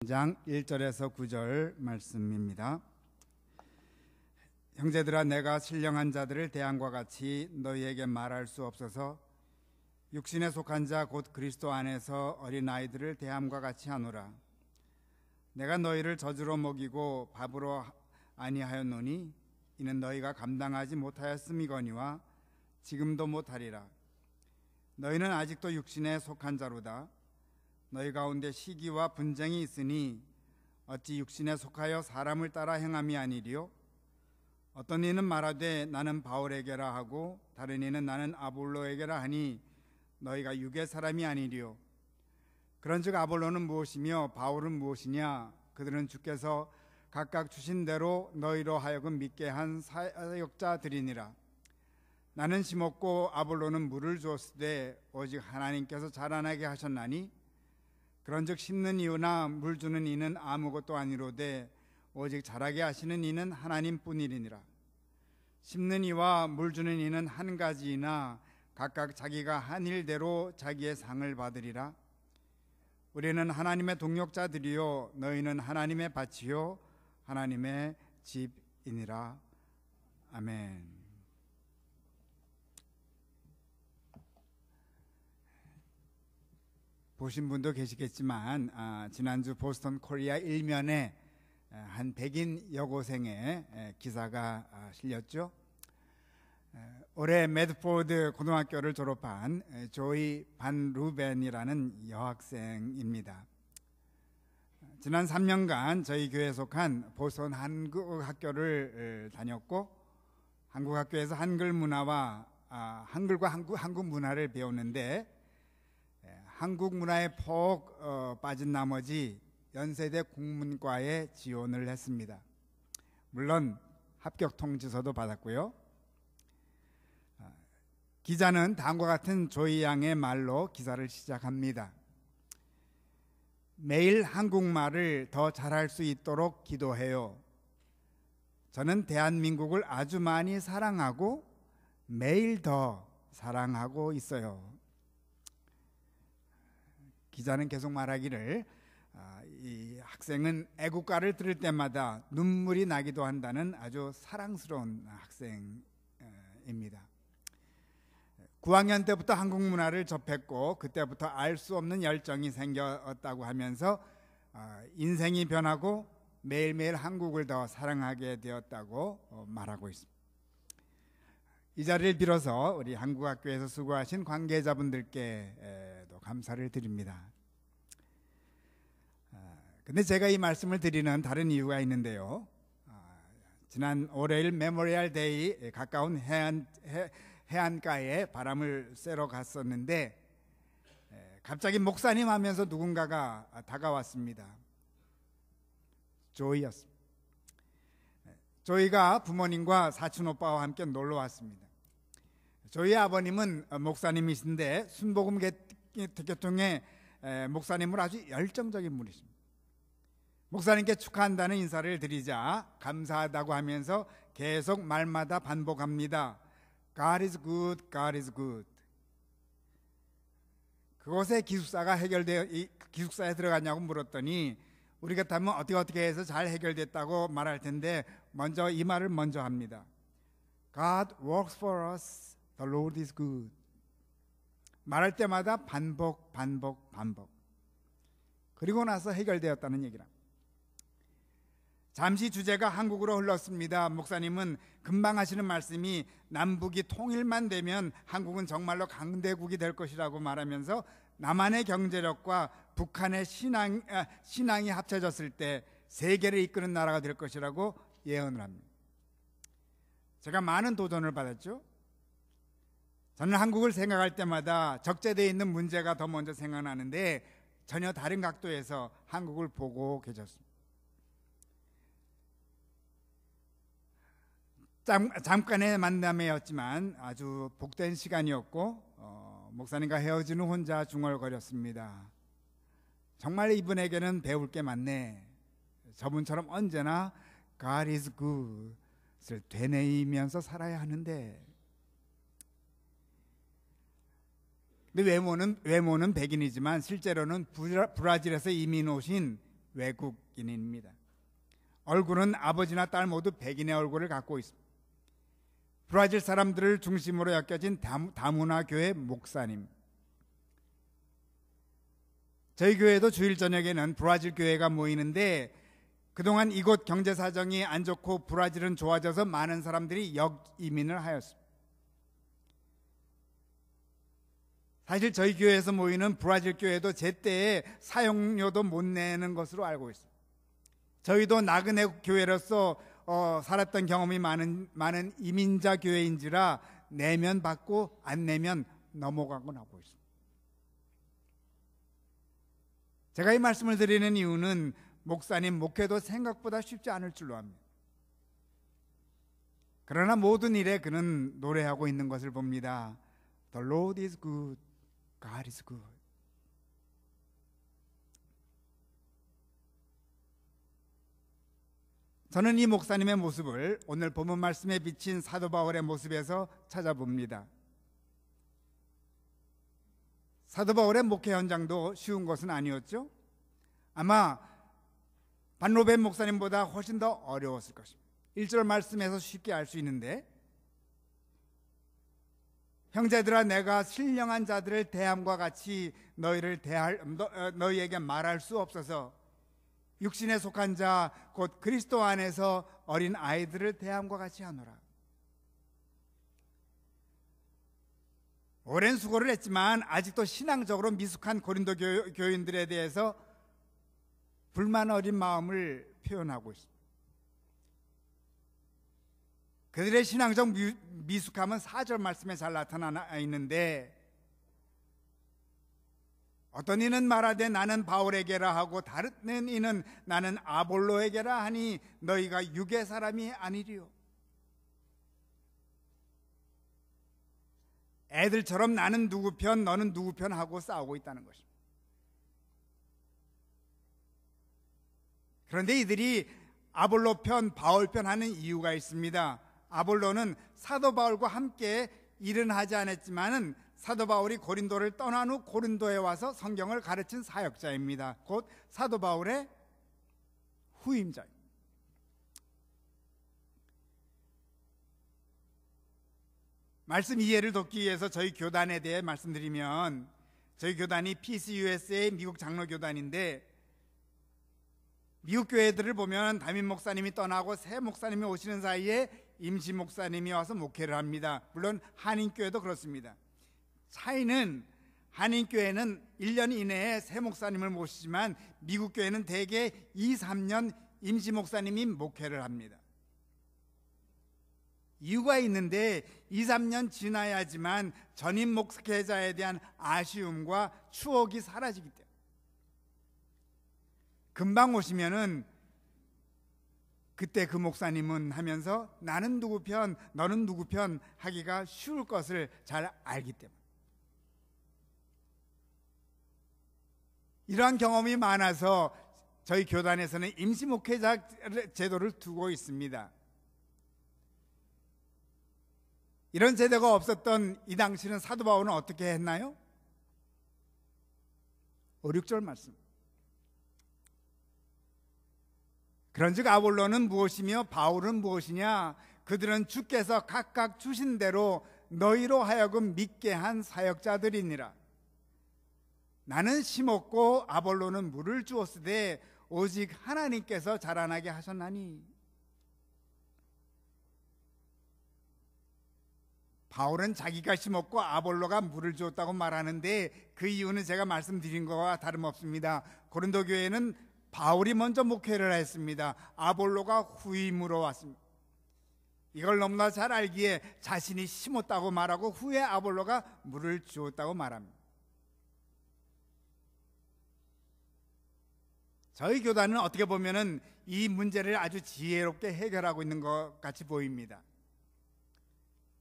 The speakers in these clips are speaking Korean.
장 1절에서 9절 말씀입니다. 형제들아, 내가 신령한 자들을 대함과 같이 너희에게 말할 수 없어서 육신에 속한 자 곧 그리스도 안에서 어린 아이들을 대함과 같이 하노라. 내가 너희를 젖으로 먹이고 밥으로 아니하였노니 이는 너희가 감당하지 못하였음이거니와 지금도 못하리라. 너희는 아직도 육신에 속한 자로다. 너희 가운데 시기와 분쟁이 있으니 어찌 육신에 속하여 사람을 따라 행함이 아니리요? 어떤 이는 말하되 나는 바울에게라 하고 다른 이는 나는 아볼로에게라 하니 너희가 육의 사람이 아니리요? 그런즉 아볼로는 무엇이며 바울은 무엇이냐? 그들은 주께서 각각 주신 대로 너희로 하여금 믿게 한 사역자들이니라. 나는 심었고 아볼로는 물을 주었으되 오직 하나님께서 자라나게 하셨나니 그런즉 심는 이유나 물 주는 이는 아무것도 아니로되 오직 자라게 하시는 이는 하나님뿐이니라. 심는 이와 물 주는 이는 한 가지이나 각각 자기가 한 일대로 자기의 상을 받으리라. 우리는 하나님의 동역자들이요 너희는 하나님의 밭이요 하나님의 집이니라. 아멘. 보신 분도 계시겠지만 지난주 보스턴 코리아 일면에 한 백인 여고생의 기사가 실렸죠. 올해 매드포드 고등학교를 졸업한 조이 반 루벤이라는 여학생입니다. 지난 3년간 저희 교회에 속한 보스턴 한국학교를 다녔고 한국학교에서 한글 문화와 한글과 한국 문화를 배웠는데 한국 문화에 폭 빠진 나머지 연세대 국문과에 지원을 했습니다. 물론 합격 통지서도 받았고요. 기자는 다음과 같은 조이 양의 말로 기사를 시작합니다. 매일 한국말을 더 잘할 수 있도록 기도해요. 저는 대한민국을 아주 많이 사랑하고 매일 더 사랑하고 있어요. 기자는 계속 말하기를 이 학생은 애국가를 들을 때마다 눈물이 나기도 한다는 아주 사랑스러운 학생입니다. 9학년 때부터 한국 문화를 접했고 그때부터 알 수 없는 열정이 생겼다고 하면서 인생이 변하고 매일매일 한국을 더 사랑하게 되었다고 말하고 있습니다. 이 자리를 빌어서 우리 한국학교에서 수고하신 관계자분들께도 감사를 드립니다. 근데 제가 이 말씀을 드리는 다른 이유가 있는데요. 지난 월요일 메모리얼 데이 가까운 해안가에 바람을 쐬러 갔었는데 갑자기 목사님 하면서 누군가가 다가왔습니다. 조이였습니다. 조이가 부모님과 사촌 오빠와 함께 놀러 왔습니다. 저희 아버님은 목사님이신데 순복음 교통의 목사님으로 아주 열정적인 분이십니다. 목사님께 축하한다는 인사를 드리자 감사하다고 하면서 계속 말마다 반복합니다. God is good, God is good. 그곳에 기숙사가 기숙사에 들어갔냐고 물었더니 우리 같으면 어떻게 해서 잘 해결됐다고 말할 텐데 먼저 이 말을 먼저 합니다. God works for us. The Lord is good. 말할 때마다 반복. 그리고 나서 해결되었다는 얘기랍니다. 잠시 주제가 한국으로 흘렀습니다. 목사님은 금방 하시는 말씀이 남북이 통일만 되면 한국은 정말로 강대국이 될 것이라고 말하면서 남한의 경제력과 북한의 신앙이 합쳐졌을 때 세계를 이끄는 나라가 될 것이라고 예언을 합니다. 제가 많은 도전을 받았죠. 저는 한국을 생각할 때마다 적재되어 있는 문제가 더 먼저 생각나는데 전혀 다른 각도에서 한국을 보고 계셨습니다. 잠깐의 만남이었지만 아주 복된 시간이었고 목사님과 헤어지는 혼자 중얼거렸습니다. 정말 이분에게는 배울 게 많네. 저분처럼 언제나 God is good을 되뇌이면서 살아야 하는데. 근데 외모는 백인이지만 실제로는 브라질에서 이민 오신 외국인입니다. 얼굴은 아버지나 딸 모두 백인의 얼굴을 갖고 있습니다. 브라질 사람들을 중심으로 엮여진 다문화 교회 목사님. 저희 교회도 주일 저녁에는 브라질 교회가 모이는데 그동안 이곳 경제 사정이 안 좋고 브라질은 좋아져서 많은 사람들이 역이민을 하였습니다. 사실 저희 교회에서 모이는 브라질 교회도 제때에 사용료도 못 내는 것으로 알고 있습니다. 저희도 나그네 교회로서 살았던 경험이 많은 이민자 교회인지라 내면 받고 안 내면 넘어가곤 하고 있습니다. 제가 이 말씀을 드리는 이유는 목사님 목회도 생각보다 쉽지 않을 줄로 압니다. 그러나 모든 일에 그는 노래하고 있는 것을 봅니다. The Lord is good, God is good. 저는 이 목사님의 모습을 오늘 본문 말씀에 비친 사도 바울의 모습에서 찾아봅니다. 사도 바울의 목회 현장도 쉬운 것은 아니었죠. 아마 반로벤 목사님보다 훨씬 더 어려웠을 것입니다. 1절 말씀에서 쉽게 알 수 있는데, 형제들아 내가 신령한 자들을 대함과 같이 너희에게 말할 수 없어서 육신에 속한 자 곧 그리스도 안에서 어린 아이들을 대함과 같이 하노라. 오랜 수고를 했지만 아직도 신앙적으로 미숙한 고린도 교인들에 대해서 불만 어린 마음을 표현하고 있습니다. 그들의 신앙적 미숙함은 4절 말씀에 잘 나타나 있는데, 어떤 이는 말하되 나는 바울에게라 하고 다른 이는 나는 아볼로에게라 하니 너희가 육의 사람이 아니리요. 애들처럼 나는 누구 편 너는 누구 편 하고 싸우고 있다는 것입니다. 그런데 이들이 아볼로 편 바울 편 하는 이유가 있습니다. 아볼로는 사도 바울과 함께 일은 하지 않았지만은 사도 바울이 고린도를 떠난 후 고린도에 와서 성경을 가르친 사역자입니다. 곧 사도 바울의 후임자입니다. 말씀 이해를 돕기 위해서 저희 교단에 대해 말씀드리면, 저희 교단이 PCUSA 미국 장로교단인데, 미국 교회들을 보면 담임 목사님이 떠나고 새 목사님이 오시는 사이에 임시 목사님이 와서 목회를 합니다. 물론 한인교회도 그렇습니다. 차이는 한인교회는 1년 이내에 새 목사님을 모시지만 미국 교회는 대개 2, 3년 임시 목사님이 목회를 합니다. 이유가 있는데 2, 3년 지나야지만 전임 목회자에 대한 아쉬움과 추억이 사라지기 때문에, 금방 오시면은 그때 그 목사님은 하면서 나는 누구 편 너는 누구 편 하기가 쉬울 것을 잘 알기 때문에, 이러한 경험이 많아서 저희 교단에서는 임시 목회자 제도를 두고 있습니다. 이런 제도가 없었던 이 당시는 사도 바울은 어떻게 했나요? 5, 6절 말씀. 그런즉 아볼로는 무엇이며 바울은 무엇이냐? 그들은 주께서 각각 주신 대로 너희로 하여금 믿게 한 사역자들이니라. 나는 심었고 아볼로는 물을 주었으되 오직 하나님께서 자라나게 하셨나니. 바울은 자기가 심었고 아볼로가 물을 주었다고 말하는데 그 이유는 제가 말씀드린 것과 다름없습니다. 고린도 교회는 바울이 먼저 목회를 했습니다. 아볼로가 후임으로 왔습니다. 이걸 너무나 잘 알기에 자신이 심었다고 말하고 후에 아볼로가 물을 주었다고 말합니다. 저희 교단은 어떻게 보면은 이 문제를 아주 지혜롭게 해결하고 있는 것 같이 보입니다.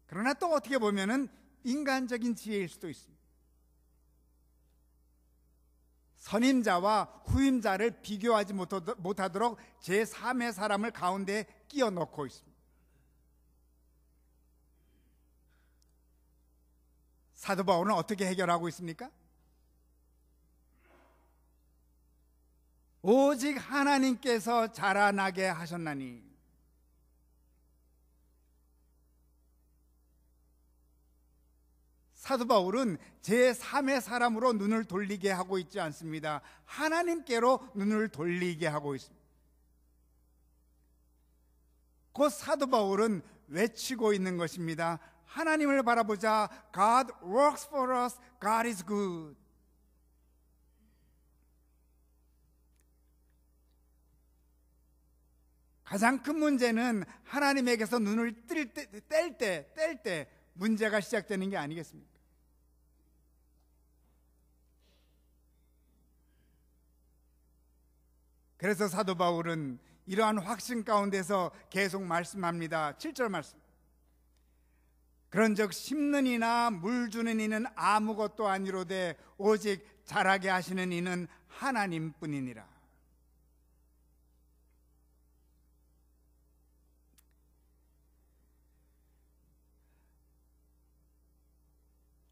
그러나 또 어떻게 보면은 인간적인 지혜일 수도 있습니다. 선임자와 후임자를 비교하지 못하도록 제3의 사람을 가운데 끼워 넣고 있습니다. 사도 바울은 어떻게 해결하고 있습니까? 오직 하나님께서 자라나게 하셨나니. 사도 바울은 제3의 사람으로 눈을 돌리게 하고 있지 않습니다. 하나님께로 눈을 돌리게 하고 있습니다. 곧 사도 바울은 외치고 있는 것입니다. 하나님을 바라보자. God works for us. God is good. 가장 큰 문제는 하나님에게서 눈을 뗄 때 문제가 시작되는 게 아니겠습니까? 그래서 사도 바울은 이러한 확신 가운데서 계속 말씀합니다. 7절 말씀. 그런즉 심는 이나 물 주는 이는 아무것도 아니로되 오직 자라게 하시는 이는 하나님뿐이니라.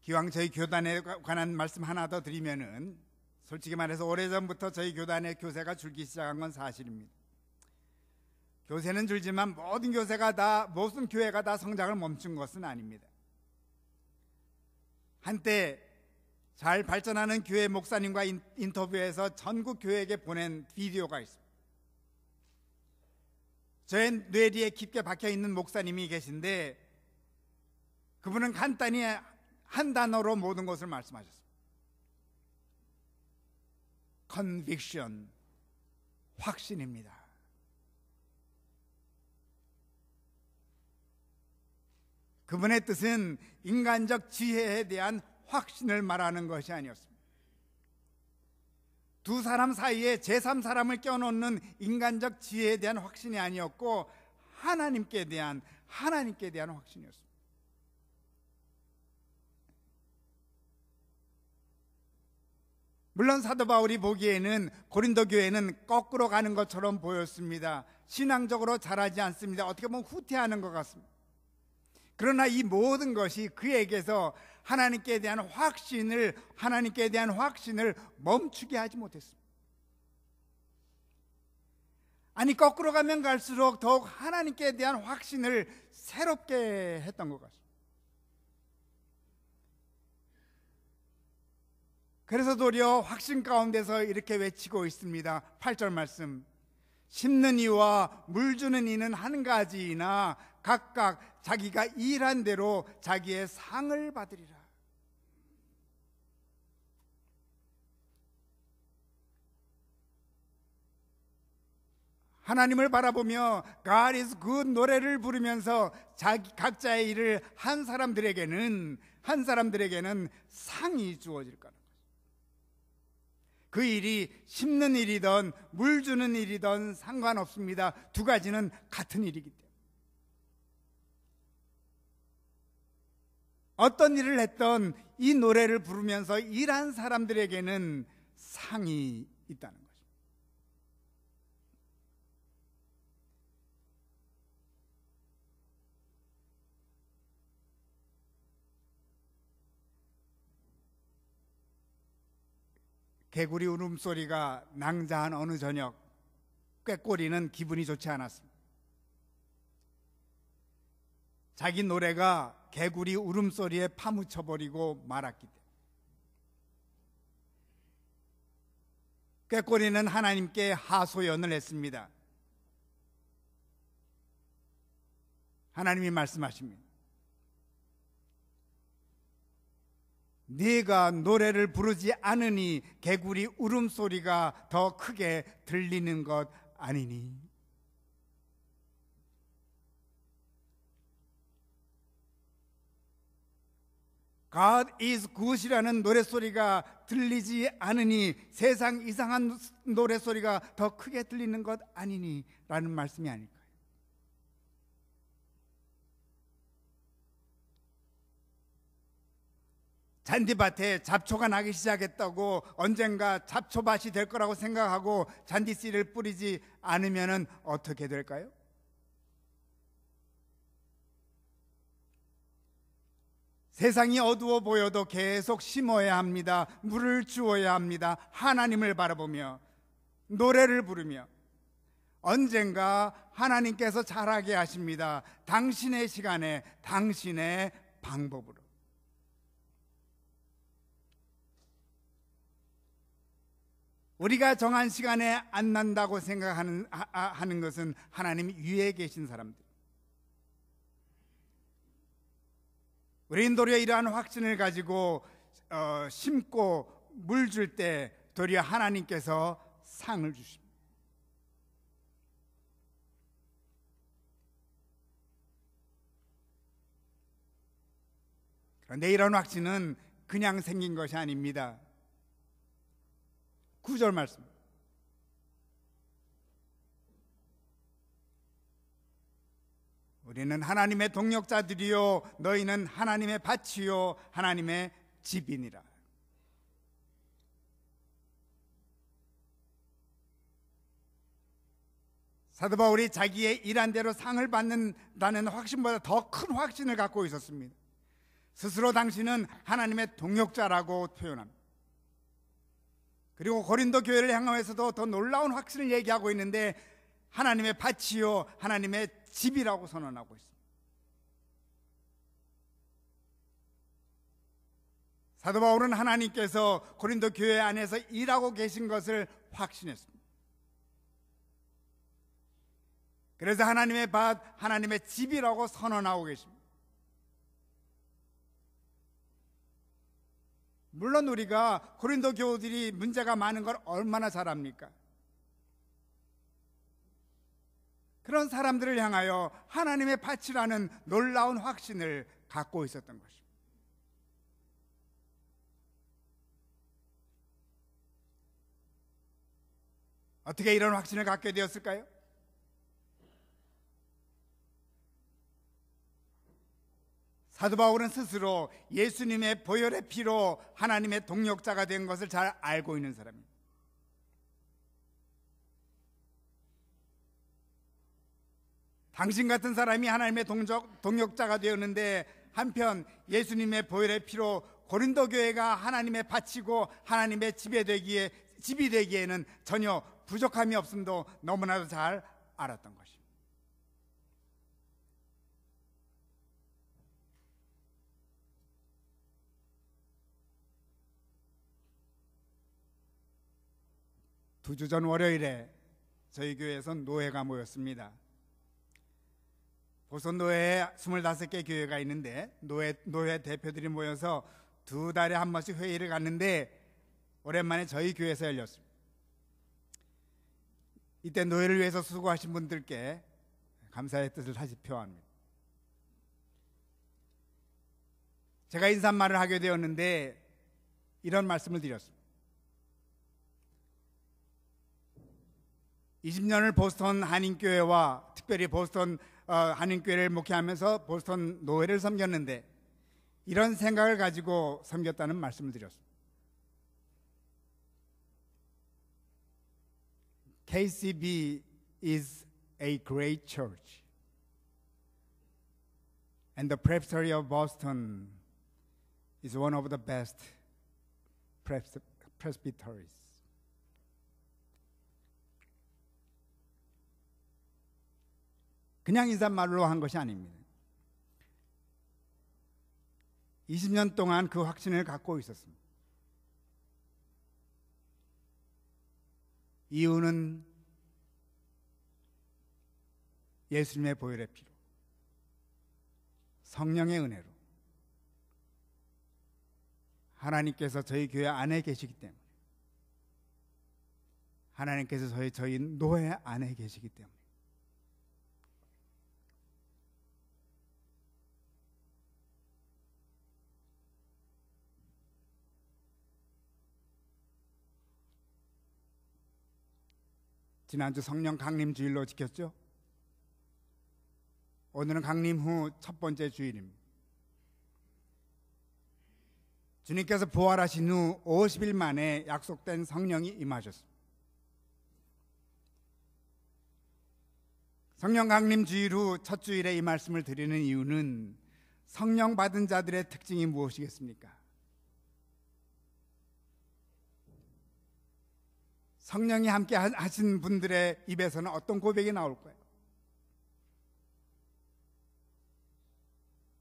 기왕 저희 교단에 관한 말씀 하나 더 드리면은, 솔직히 말해서 오래전부터 저희 교단의 교세가 줄기 시작한 건 사실입니다. 교세는 줄지만 모든 교회가 다 성장을 멈춘 것은 아닙니다. 한때 잘 발전하는 교회 목사님과 인터뷰해서 전국 교회에게 보낸 비디오가 있습니다. 저의 뇌리에 깊게 박혀있는 목사님이 계신데, 그분은 간단히 한 단어로 모든 것을 말씀하셨습니다. conviction, 확신입니다. 그분의 뜻은 인간적 지혜에 대한 확신을 말하는 것이 아니었습니다. 두 사람 사이에 제3사람을 껴놓는 인간적 지혜에 대한 확신이 아니었고 하나님께 대한 확신이었습니다. 물론 사도 바울이 보기에는 고린도 교회는 거꾸로 가는 것처럼 보였습니다. 신앙적으로 잘하지 않습니다. 어떻게 보면 후퇴하는 것 같습니다. 그러나 이 모든 것이 그에게서 하나님께 대한 확신을 멈추게 하지 못했습니다. 아니, 거꾸로 가면 갈수록 더욱 하나님께 대한 확신을 새롭게 했던 것 같습니다. 그래서 도리어 확신 가운데서 이렇게 외치고 있습니다. 8절 말씀. 심는 이와 물 주는 이는 한 가지이나 각각 자기가 일한 대로 자기의 상을 받으리라. 하나님을 바라보며 God is good 노래를 부르면서 각자의 일을 한 사람들에게는 상이 주어질 거라. 그 일이 심는 일이든 물 주는 일이든 상관없습니다. 두 가지는 같은 일이기 때문에. 어떤 일을 했던 이 노래를 부르면서 일한 사람들에게는 상이 있다는 거죠. 개구리 울음소리가 낭자한 어느 저녁, 꾀꼬리는 기분이 좋지 않았습니다. 자기 노래가 개구리 울음소리에 파묻혀버리고 말았기 때문에. 꾀꼬리는 하나님께 하소연을 했습니다. 하나님이 말씀하십니다. 네가 노래를 부르지 않으니 개구리 울음소리가 더 크게 들리는 것 아니니. God is good이라는 노래소리가 들리지 않으니 세상 이상한 노래소리가 더 크게 들리는 것 아니니 라는 말씀이 아닐까요? 잔디밭에 잡초가 나기 시작했다고 언젠가 잡초밭이 될 거라고 생각하고 잔디씨를 뿌리지 않으면 어떻게 될까요? 세상이 어두워 보여도 계속 심어야 합니다. 물을 주어야 합니다. 하나님을 바라보며 노래를 부르며 언젠가 하나님께서 잘하게 하십니다. 당신의 시간에 당신의 방법으로. 우리가 정한 시간에 안 난다고 생각하는 하는 것은 하나님 위에 계신 사람들. 우리는 도리어 이러한 확신을 가지고 심고 물 줄 때 도리어 하나님께서 상을 주십니다. 그런데 이런 확신은 그냥 생긴 것이 아닙니다. 9절 말씀. 우리는 하나님의 동역자들이요 너희는 하나님의 밭이요 하나님의 집이니라. 사도 바울이 자기의 일한 대로 상을 받는다는 확신보다 더 큰 확신을 갖고 있었습니다. 스스로 당신은 하나님의 동역자라고 표현합니다. 그리고 고린도 교회를 향하여서도 더 놀라운 확신을 얘기하고 있는데 하나님의 밭이요 하나님의 집이라고 선언하고 있습니다. 사도 바울은 하나님께서 고린도 교회 안에서 일하고 계신 것을 확신했습니다. 그래서 하나님의 밭, 하나님의 집이라고 선언하고 계십니다. 물론 우리가 고린도 교우들이 문제가 많은 걸 얼마나 잘 압니까? 그런 사람들을 향하여 하나님의 밭이라는 놀라운 확신을 갖고 있었던 것입니다. 어떻게 이런 확신을 갖게 되었을까요? 사도 바울은 스스로 예수님의 보혈의 피로 하나님의 동역자가 된 것을 잘 알고 있는 사람입니다. 당신 같은 사람이 하나님의 동역자가 되었는데 한편 예수님의 보혈의 피로 고린도 교회가 하나님의 밭이고 하나님의 집이 되기에는 전혀 부족함이 없음도 너무나도 잘 알았던 것입니다. 두 주 전 월요일에 저희 교회에서 노회가 모였습니다. 보선 노회에 25개 교회가 있는데 노회 대표들이 모여서 2달에 한 번씩 회의를 갖는데 오랜만에 저희 교회에서 열렸습니다. 이때 노회를 위해서 수고하신 분들께 감사의 뜻을 다시 표합니다. 제가 인사말을 하게 되었는데 이런 말씀을 드렸습니다. 20년을 보스턴 한인교회와 특별히 보스턴 한인교회를 목회하면서 보스턴 노회를 섬겼는데 이런 생각을 가지고 섬겼다는 말씀을 드렸습니다. KCB is a great church and the Presbytery of Boston is one of the best presbyteries. 그냥 인사말로 한 것이 아닙니다. 20년 동안 그 확신을 갖고 있었습니다. 이유는 예수님의 보혈의 피로, 성령의 은혜로 하나님께서 저희 교회 안에 계시기 때문에, 하나님께서 저희 노회 안에 계시기 때문에 지난주 성령 강림 주일로 지켰죠? 오늘은 강림 후 첫 번째 주일입니다. 주님께서 부활하신 후 50일 만에 약속된 성령이 임하셨습니다. 성령 강림 주일 후 첫 주일에 이 말씀을 드리는 이유는 성령 받은 자들의 특징이 무엇이겠습니까? 성령이 함께 하신 분들의 입에서는 어떤 고백이 나올 거예요?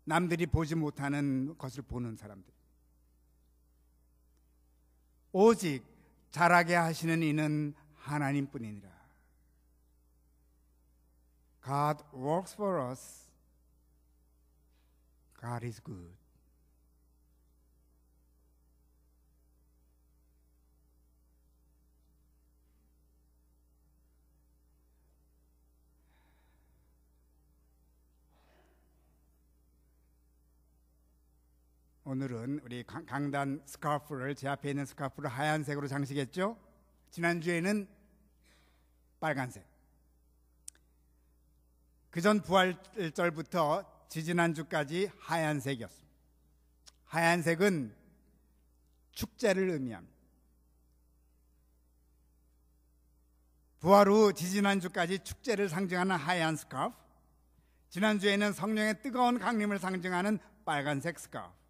남들이 보지 못하는 것을 보는 사람들. 오직 자라게 하시는 이는 하나님뿐이니라. God works for us. God is good. 오늘은 우리 강단 스카프를, 제 앞에 있는 스카프를 하얀색으로 장식했죠. 지난주에는 빨간색. 그전 부활절부터 지지난주까지 하얀색이었습니다. 하얀색은 축제를 의미합니다. 부활 후 지지난주까지 축제를 상징하는 하얀 스카프, 지난주에는 성령의 뜨거운 강림을 상징하는 빨간색 스카프,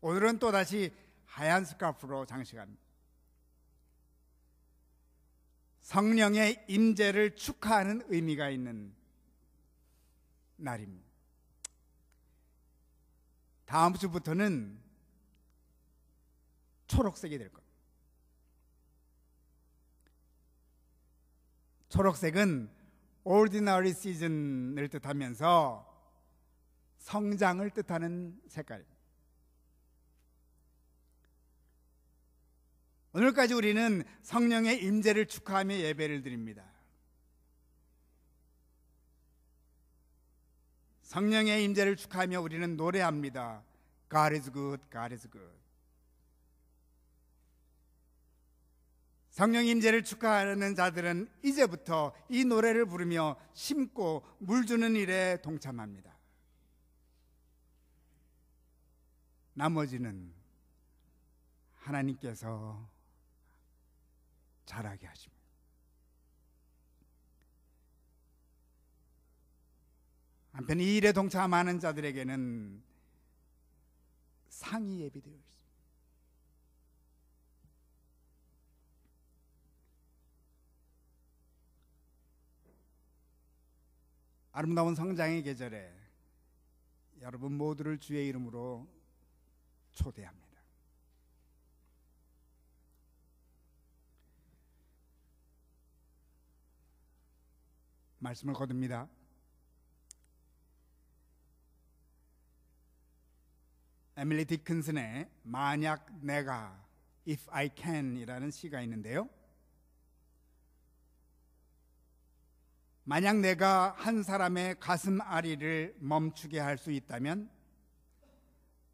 오늘은 또다시 하얀 스카프로 장식합니다. 성령의 임재를 축하하는 의미가 있는 날입니다. 다음 주부터는 초록색이 될 겁니다. 초록색은 ordinary season을 뜻하면서 성장을 뜻하는 색깔입니다. 오늘까지 우리는 성령의 임재를 축하하며 예배를 드립니다. 성령의 임재를 축하하며 우리는 노래합니다. God is good, God is good. 성령 임재를 축하하는 자들은 이제부터 이 노래를 부르며 심고 물 주는 일에 동참합니다. 나머지는 하나님께서 자라게 하십니다. 한편 이 일에 동참하는 자들에게는 상이 예비되어 있습니다. 아름다운 성장의 계절에 여러분 모두를 주의 이름으로 초대합니다. 말씀을 거둡니다. 에밀리 디킨슨의 만약 내가, If I Can 이라는 시가 있는데요, 만약 내가 한 사람의 가슴 아리를 멈추게 할 수 있다면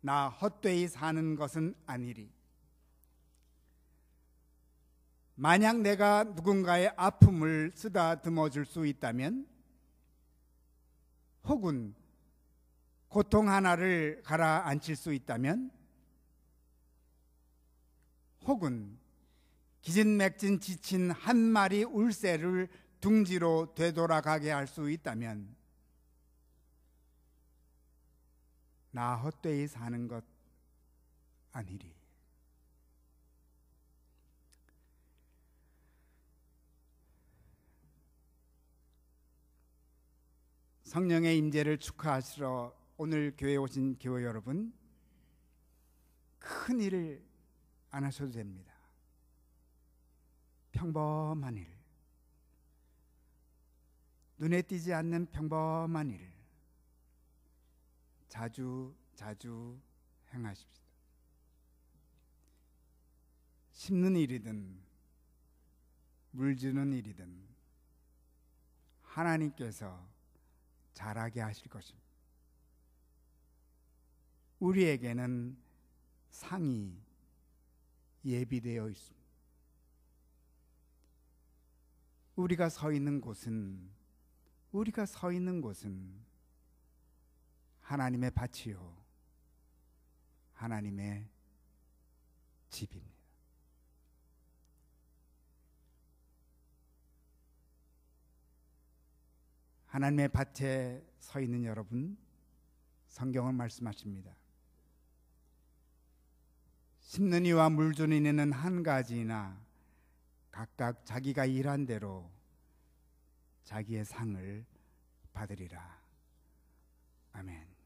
나 헛되이 사는 것은 아니리. 만약 내가 누군가의 아픔을 쓰다듬어 줄 수 있다면, 혹은 고통 하나를 가라앉힐 수 있다면, 혹은 기진맥진 지친 한 마리 울새를 둥지로 되돌아가게 할 수 있다면 나 헛되이 사는 것 아니리. 성령의 임재를 축하하시러 오늘 교회에 오신 교회 여러분, 큰 일을 안 하셔도 됩니다. 평범한 일, 눈에 띄지 않는 평범한 일 자주 행하십시오. 심는 일이든 물 주는 일이든 하나님께서 잘하게 하실 것입니다. 우리에게는 상이 예비되어 있습니다. 우리가 서 있는 곳은 하나님의 밭이요 하나님의 집입니다. 하나님의 밭에 서 있는 여러분, 성경은 말씀하십니다. 심는 이와 물 주는 이는 한 가지이나 각각 자기가 일한 대로 자기의 상을 받으리라. 아멘.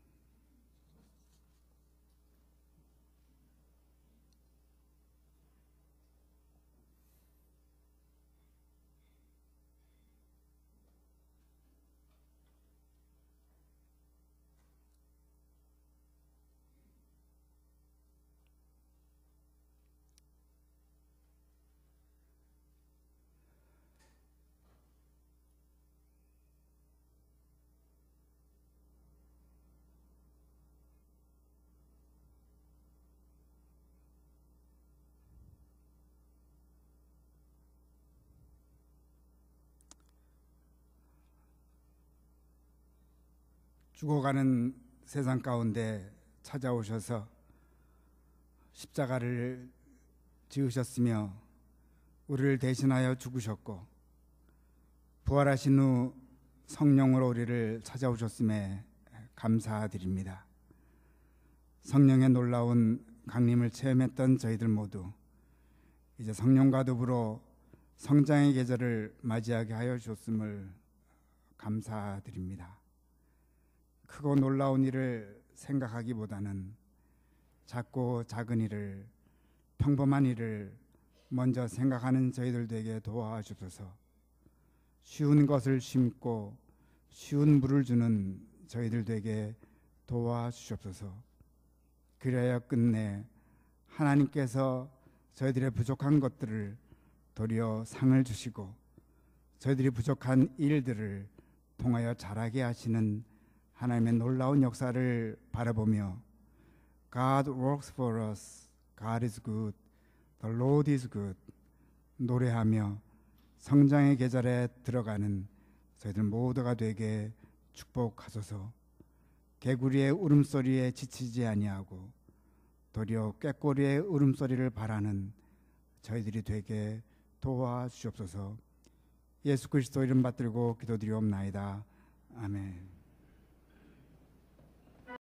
죽어가는 세상 가운데 찾아오셔서 십자가를 지으셨으며 우리를 대신하여 죽으셨고 부활하신 후 성령으로 우리를 찾아오셨음에 감사드립니다. 성령의 놀라운 강림을 체험했던 저희들 모두 이제 성령과 더불어 성장의 계절을 맞이하게 하여 주셨음을 감사드립니다. 크고 놀라운 일을 생각하기보다는 작고 작은 일을, 평범한 일을 먼저 생각하는 저희들 되게 도와주셔서 쉬운 것을 심고 쉬운 물을 주는 저희들 되게 도와주시옵소서. 그래야 끝내 하나님께서 저희들의 부족한 것들을 도리어 상을 주시고 저희들이 부족한 일들을 통하여 잘하게 하시는 하나님의 놀라운 역사를 바라보며 God works for us, God is good, the Lord is good 노래하며 성장의 계절에 들어가는 저희들 모두가 되게 축복하소서. 개구리의 울음소리에 지치지 아니하고 도리어 꾀꼬리의 울음소리를 바라는 저희들이 되게 도와주시옵소서. 예수 그리스도 이름 받들고 기도드리옵나이다. 아멘.